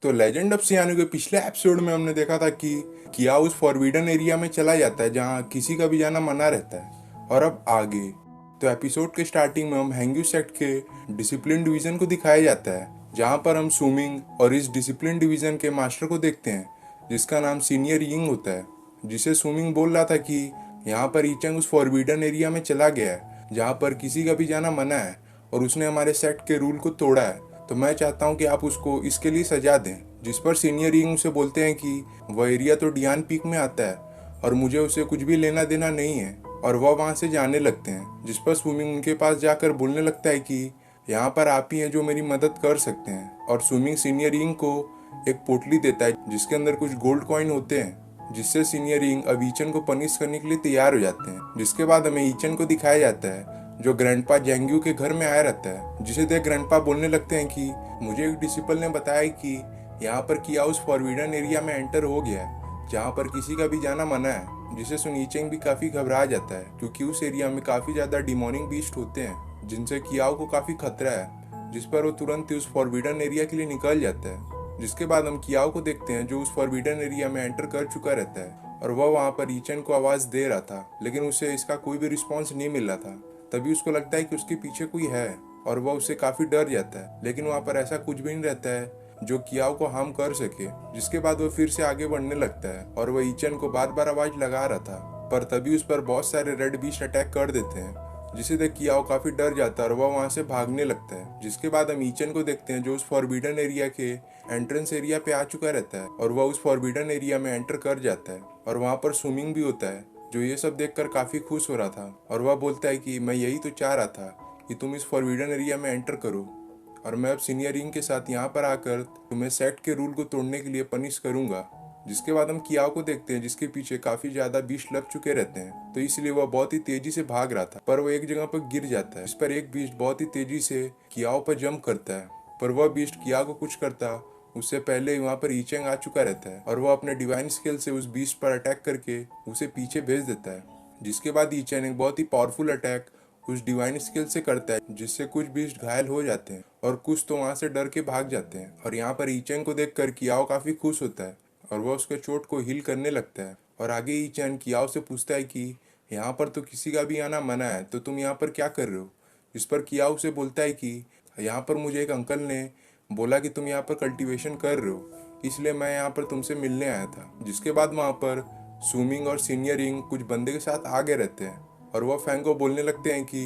तो legend of सियानो के पिछले एपिसोड में हमने देखा था कि किया उस फॉरबिडन एरिया में चला जाता है जहाँ किसी का भी जाना मना रहता है। और अब आगे तो एपिसोड के स्टार्टिंग में हम हैंग्यू सेक्ट के डिसिप्लिन डिवीजन को दिखाया जाता है, जहाँ पर हम सुमिंग और इस डिसिप्लिन डिवीजन के मास्टर को देखते हैं जिसका नाम सीनियर यिंग होता है। जिसे सुमिंग बोल रहा था कि यहाँ पर ईचंग उस फॉरबिडन एरिया में चला गया है जहाँ पर किसी का भी जाना मना है और उसने हमारे सेक्ट के रूल को तोड़ा है। तो मैं चाहता हूँ कि आप उसको इसके लिए सजा दें। जिस पर सीनियर यिंग उसे बोलते हैं कि वह एरिया तो डियान पीक में आता है और मुझे उसे कुछ भी लेना देना नहीं है, और वह वहाँ से जाने लगते हैं। जिस पर स्विमिंग उनके पास जाकर बोलने लगता है कि यहाँ पर आप ही हैं जो मेरी मदद कर सकते हैं। और स्विमिंग सीनियर यिंग को एक पोटली देता है जिसके अंदर कुछ गोल्ड कॉइन होते हैं, जिससे सीनियर यिंग अब ईचन को पनिश करने के लिए तैयार हो जाते हैं। जिसके बाद हमें ईचन को दिखाया जाता है जो ग्रैंडपा जेंग्यू के घर में आया रहता है, जिसे देख ग्रैंडपा बोलने लगते हैं कि मुझे एक डिसिपल ने बताया कि यहाँ पर किया उस फॉरबिडन एरिया में एंटर हो गया है जहाँ पर किसी का भी जाना मना है। जिसे सुन ईचेंग भी काफी घबरा जाता है क्योंकि उस एरिया में काफी ज्यादा डिमोनिक बीस्ट होते हैं जिनसे कियाओ को काफी खतरा है। जिस पर वो तुरंत ही उस फॉरबिडन एरिया के लिए निकल जाता है। जिसके बाद हम कियाओ को देखते हैं जो उस फॉरबिडन एरिया में एंटर कर चुका रहता है और वह वहाँ पर ईचन को आवाज दे रहा था, लेकिन उसे इसका कोई भी रिस्पॉन्स नहीं मिल रहा था। तभी उसको लगता है कि उसके पीछे कोई है और वह उससे काफी डर जाता है, लेकिन वहाँ पर ऐसा कुछ भी नहीं रहता है जो कियाओ को हार्म कर सके। जिसके बाद वो फिर से आगे बढ़ने लगता है और वह ईचन को बार बार आवाज लगा रहा था, पर तभी उस पर बहुत सारे रेड बीस्ट अटैक कर देते हैं, जिसे देख कियाओ काफी डर जाता है और वह वहां से भागने लगता है। जिसके बाद हम ईचन को देखते हैं जो उस फॉरबिडन एरिया के एंट्रेंस एरिया पे आ चुका रहता है और वह उस फॉरबिडन एरिया में एंटर कर जाता है। और वहां पर स्विमिंग भी होता है जो ये सब देखकर काफी खुश हो रहा था और वह बोलता है कि मैं यही तो चाह रहा था कि तुम इस फॉरबिडन एरिया में एंटर करो, और मैं अब सीनियर यिंग के साथ यहाँ पर आकर तुम्हें सेक्ट के रूल को तोड़ने के लिए पनिश करूंगा। जिसके बाद हम कियाओ को देखते हैं जिसके पीछे काफी ज्यादा बीस्ट लग चुके रहते हैं, तो इसलिए वह बहुत ही तेजी से भाग रहा था, पर वह एक जगह पर गिर जाता है। इस पर एक बीस्ट बहुत ही तेजी से कियाओ पर जंप करता है, पर वह बीस्ट कियाओ को कुछ करता उससे पहले ही वहां पर ईचेंग आ चुका रहता है और वह अपने डिवाइन स्किल से उस बीस्ट पर अटैक करके उसे पीछे भेज देता है। जिसके बाद ईचेंग एक बहुत ही पावरफुल अटैक उस डिवाइन स्किल से करता है जिससे कुछ बीस्ट घायल हो जाते हैं और कुछ तो वहां से डर के भाग जाते हैं। और यहाँ पर ईचेंग को देखकर कियाओ काफी खुश होता है और वह उसके चोट को हील करने लगता है। और आगे ईचेंग कियाओ से पूछता है कि यहाँ पर तो किसी का भी आना मना है, तो तुम यहाँ पर क्या कर रहे हो। जिस पर कियाओ से बोलता है कि यहाँ पर मुझे एक अंकल ने बोला कि तुम यहाँ पर कल्टीवेशन कर रहे हो, इसलिए मैं यहाँ पर तुमसे मिलने आया था। जिसके बाद वहाँ पर सुमिंग और सीनियर यिंग कुछ बंदे के साथ आगे रहते हैं और वह फैंग को बोलने लगते हैं कि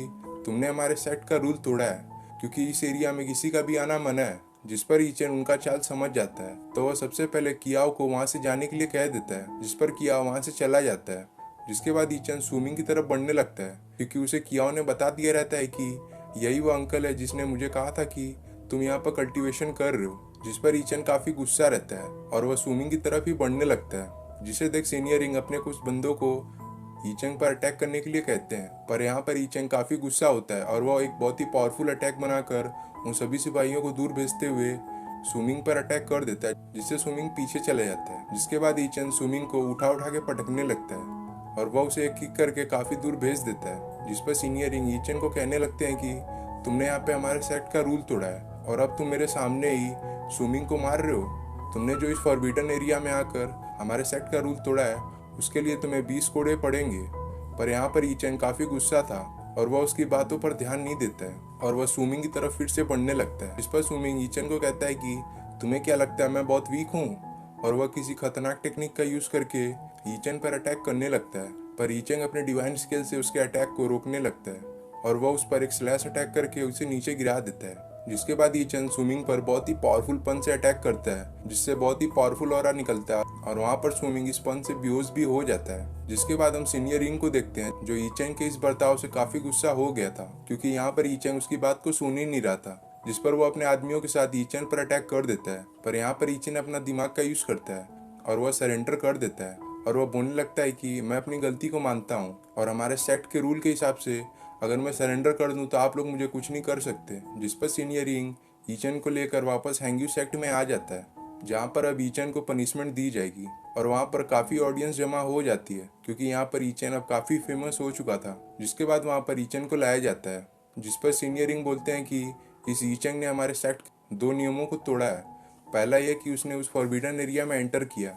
तुमने हमारे सेट का रूल तोड़ा है क्योंकि इस एरिया में किसी का भी आना मना है। जिस पर ईचन उनका चाल समझ जाता है, तो वह सबसे पहले कियाओ को वहां से जाने के लिए कह देता है, जिस पर कियाओ वहां से चला जाता है। जिसके बाद ईचन सुमिंग की तरफ बढ़ने लगता है क्योंकि उसे कियाओ ने बता दिया रहता है कि यही वो अंकल है जिसने मुझे कहा था कि तुम यहाँ पर कल्टीवेशन कर रहे हो। जिस पर ईचन काफी गुस्सा रहता है और वह सुमिंग की तरफ ही बढ़ने लगता है, जिसे देख सीनियर यिंग अपने कुछ बंदों को ईचंग पर अटैक करने के लिए कहते हैं। पर यहाँ पर ईचंग काफी गुस्सा होता है और वह एक बहुत ही पावरफुल अटैक बनाकर उन सभी सिपाहियों को दूर भेजते हुए सुमिंग पर अटैक कर देता है, जिससे सुमिंग पीछे चले जाता है। जिसके बाद ईचंग सुमिंग को उठा उठा के पटकने लगता है और वह उसे एक किक करके काफी दूर भेज देता है। जिस पर सीनियर यिंग ईचंग को कहने लगते हैं कि तुमने यहाँ पे हमारे सेट का रूल तोड़ा है और अब तुम मेरे सामने ही सुमिंग को मार रहे हो। तुमने जो इस फॉरबिडन एरिया में आकर हमारे सेट का रूल तोड़ा है उसके लिए तुम्हें 20 कोड़े पड़ेंगे। पर यहाँ पर ईचेंग काफी गुस्सा था और वह उसकी बातों पर ध्यान नहीं देता है और वह सुमिंग की तरफ फिर से बढ़ने लगता है। इस पर सुमिंग ईचेंग को कहता है कि तुम्हें क्या लगता है मैं बहुत वीक हूँ, और वह किसी खतरनाक टेक्निक का यूज करके ईचेंग पर अटैक करने लगता है। पर ईचेंग अपने डिवाइन स्किल से उसके अटैक को रोकने लगता है और वह उस पर एक स्लैश अटैक करके उसे नीचे गिरा देता है। जिसके बाद ईचन स्विमिंग पर बहुत ही पावरफुल पन से अटैक करता है जिससे बहुत ही पावरफुल ऑरा निकलता है और वहां पर स्विमिंग इस पन से बेहोश भी हो जाता है। जिसके बाद हम सीनियर यिंग को देखते हैं जो ईचेंग के इस बर्ताव से काफी गुस्सा हो गया था क्योंकि यहाँ पर ईचेंग उसकी बात को सुन ही नहीं रहा था। जिस पर वो अपने आदमियों के साथ ईचेंग पर अटैक कर देता है, पर यहाँ पर ईचेंग अपना दिमाग का यूज करता है और वह सरेंडर कर देता है और वह बोलने लगता है कि मैं अपनी गलती को मानता हूँ और हमारे सेट के रूल के हिसाब से अगर मैं सरेंडर कर दूं तो आप लोग मुझे कुछ नहीं कर सकते। जिस पर सीनियर यिंग ईचन को लेकर वापस हैंग्यू सेक्ट में आ जाता है जहाँ पर अब ईचन को पनिशमेंट दी जाएगी और वहाँ पर काफी ऑडियंस जमा हो जाती है क्योंकि यहाँ पर ईचन अब काफी फेमस हो चुका था। जिसके बाद वहाँ पर ईचन को लाया जाता है, जिस पर सीनियर यिंग बोलते हैं कि इस ईचन ने हमारे सेक्ट 2 नियमों को तोड़ा है। पहला ये कि उसने उस फॉरबिडन एरिया में एंटर किया,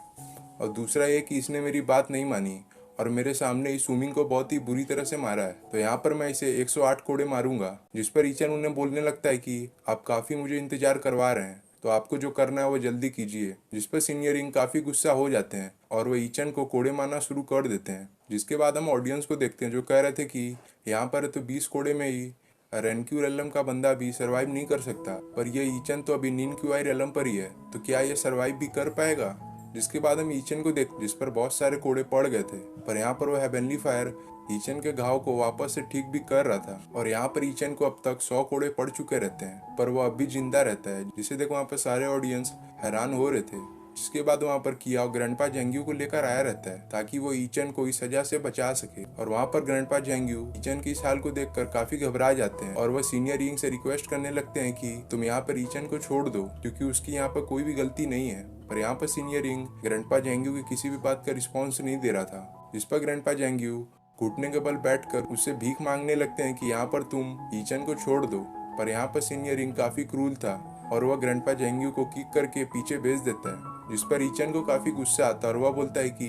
और दूसरा ये कि इसने मेरी बात नहीं मानी और मेरे सामने इस स्विमिंग को बहुत ही बुरी तरह से मारा है। तो यहाँ पर मैं इसे 108 कोड़े मारूंगा। जिस पर ईचन उन्हें बोलने लगता है कि आप काफ़ी मुझे इंतजार करवा रहे हैं, तो आपको जो करना है वो जल्दी कीजिए। जिस पर सीनियर इंग काफ़ी गुस्सा हो जाते हैं और वो ईचन को कोड़े मारना शुरू कर देते हैं। जिसके बाद हम ऑडियंस को देखते हैं जो कह रहे थे कि यहाँ पर तो 20 कोड़े में ही रेनक्यू रेलम का बंदा भी सरवाइव नहीं कर सकता, पर ये ईचन तो अभी नीनक्यूआई रेलम पर ही है, तो क्या ये सरवाइव भी कर पाएगा। जिसके बाद हम ईचन को देख जिस पर बहुत सारे कोड़े पड़ गए थे, पर यहाँ पर वो हेवनली फायर ईचन के घाव को वापस से ठीक भी कर रहा था। और यहाँ पर ईचन को अब तक 100 कोड़े पड़ चुके रहते हैं, पर वो अब भी जिंदा रहता है, जिसे देखो वहाँ पर सारे ऑडियंस हैरान हो रहे थे। जिसके बाद वहाँ पर कियाओ ग्रैंडपा जेंग्यू को लेकर आया रहता है ताकि वो ईचन को इस सजा से बचा सके। और वहाँ पर ग्रैंडपा जेंग्यू ईचन की इस हाल को देखकर काफी घबरा जाते हैं और वह सीनियर इंग से रिक्वेस्ट करने लगते हैं कि तुम यहाँ पर ईचन को छोड़ दो, क्योंकि उसकी यहाँ पर कोई भी गलती नहीं है। पर यहाँ पर सीनियर इंग ग्रैंडपा जेंग्यू की किसी भी बात का रिस्पॉन्स नहीं दे रहा था। जिस पर ग्रैंडपा जेंग्यू घुटने के बल बैठकर उससे भीख मांगने लगते हैं कि यहाँ पर तुम ईचन को छोड़ दो। पर यहाँ पर सीनियर इंग काफी क्रूल था और वह ग्रैंडपा जेंग्यू को किक करके पीछे भेज देता है। जिस पर ईचन को काफी गुस्सा आता है और वह बोलता है कि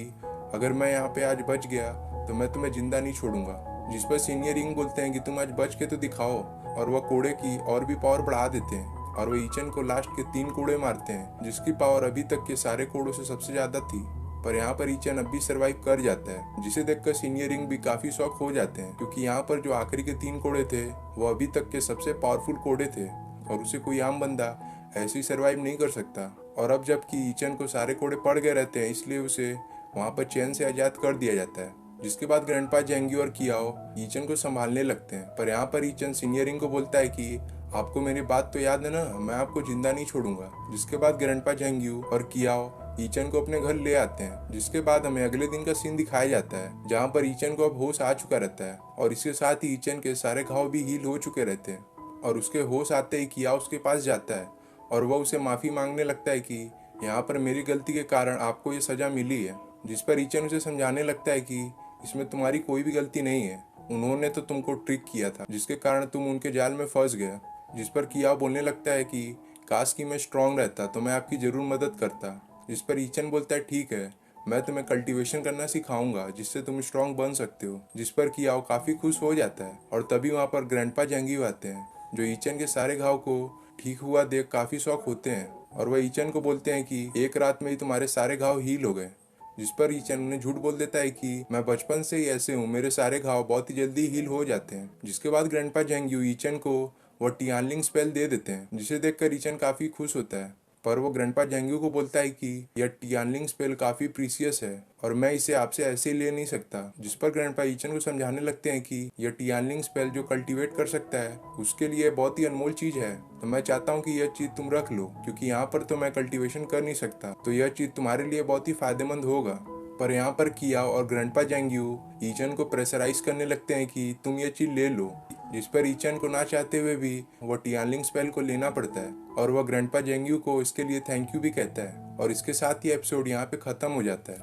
अगर मैं यहाँ पे आज बच गया तो मैं तुम्हें जिंदा नहीं छोड़ूंगा। जिस पर सीनियर इंग बोलते हैं कि तुम आज बच के तो दिखाओ, और वह कोड़े की और भी पावर बढ़ा देते हैं और वह ईचन को लास्ट के 3 कोड़े मारते हैं, जिसकी पावर अभी तक के सारे कोड़ों से सबसे ज्यादा थी। पर यहाँ पर ईचन अब भी सरवाइव कर जाता है, जिसे देखकर सीनियर इंग भी काफी शॉक हो जाते हैं, क्योंकि यहाँ पर जो आखिरी के 3 कोड़े थे वो अभी तक के सबसे पावरफुल कोड़े थे और उसे कोई आम बंदा ऐसे ही सरवाइव नहीं कर सकता। और अब जबकि ईचन को सारे कोड़े पड़ गए रहते हैं, इसलिए उसे वहाँ पर चैन से आजाद कर दिया जाता है। जिसके बाद ग्रैंडपा जेंग्यू और कियाओ ईचन को संभालने लगते हैं। पर यहाँ पर ईचन सीनियर इंग को बोलता है कि आपको मेरी बात तो याद है ना, मैं आपको जिंदा नहीं छोड़ूंगा। जिसके बाद ग्रैंडपा जेंग्यू और कियाओ ईचन को अपने घर ले आते हैं। जिसके बाद हमें अगले दिन का सीन दिखाया जाता है जहाँ पर ईचन को अब होश आ चुका रहता है और इसके साथ ही ईचन के सारे घाव भी हील हो चुके रहते हैं। और उसके होश आते ही कियाओ उसके पास जाता है और वह उसे माफी मांगने लगता है कि यहाँ पर मेरी गलती के कारण आपको ये सजा मिली है। जिस पर ईचन उसे समझाने लगता है कि इसमें तुम्हारी कोई भी गलती नहीं है, उन्होंने तो तुमको ट्रिक किया था जिसके कारण तुम उनके जाल में फंस गया। जिस पर कियाओ बोलने लगता है कि काश कि मैं स्ट्रांग रहता तो मैं आपकी जरूर मदद करता। जिस पर ईचन बोलता है ठीक है, मैं तुम्हें कल्टीवेशन करना सिखाऊंगा जिससे तुम स्ट्रांग बन सकते हो। जिस पर कियाओ काफी खुश हो जाता है और तभी वहाँ पर ग्रैंडपा जेंग्यू आते हैं जो ईचन के सारे घाव को ठीक हुआ देख काफी शौक होते हैं और वह ईचन को बोलते हैं कि एक रात में ही तुम्हारे सारे घाव हील हो गए। जिस पर ईचन उन्हें झूठ बोल देता है कि मैं बचपन से ही ऐसे हूँ, मेरे सारे घाव बहुत ही जल्दी हील हो जाते हैं। जिसके बाद ग्रैंडपा जेंग्यू ईचन को वो टियानलिंग स्पेल दे देते हैं, जिसे देखकर ईचन काफी खुश होता है। पर वो ग्रैंडपा जेंग्यू को बोलता है कि यह टियानलिंग स्पेल काफी प्रीसियस है और मैं इसे आपसे ऐसे ले नहीं सकता। जिस पर ग्रैंडपा ईचन को समझाने लगते हैं कि यह टियानलिंग स्पेल जो कल्टीवेट कर सकता है उसके लिए बहुत ही अनमोल चीज है, तो मैं चाहता हूँ कि यह चीज तुम रख लो, क्योंकि यहाँ पर तो मैं कल्टीवेशन कर नहीं सकता, तो यह चीज तुम्हारे लिए बहुत ही फायदेमंद होगा। पर यहाँ पर किया और ग्रैंडपा जेंग्यू ईचन को प्रेशराइज करने लगते हैं कि तुम ये चीज ले लो। जिस पर ईचन को ना चाहते हुए भी वो टियानलिंग स्पेल को लेना पड़ता है और वह ग्रैंडपा जेंग्यू को इसके लिए थैंक यू भी कहता है। और इसके साथ ही एपिसोड यहाँ पे खत्म हो जाता है।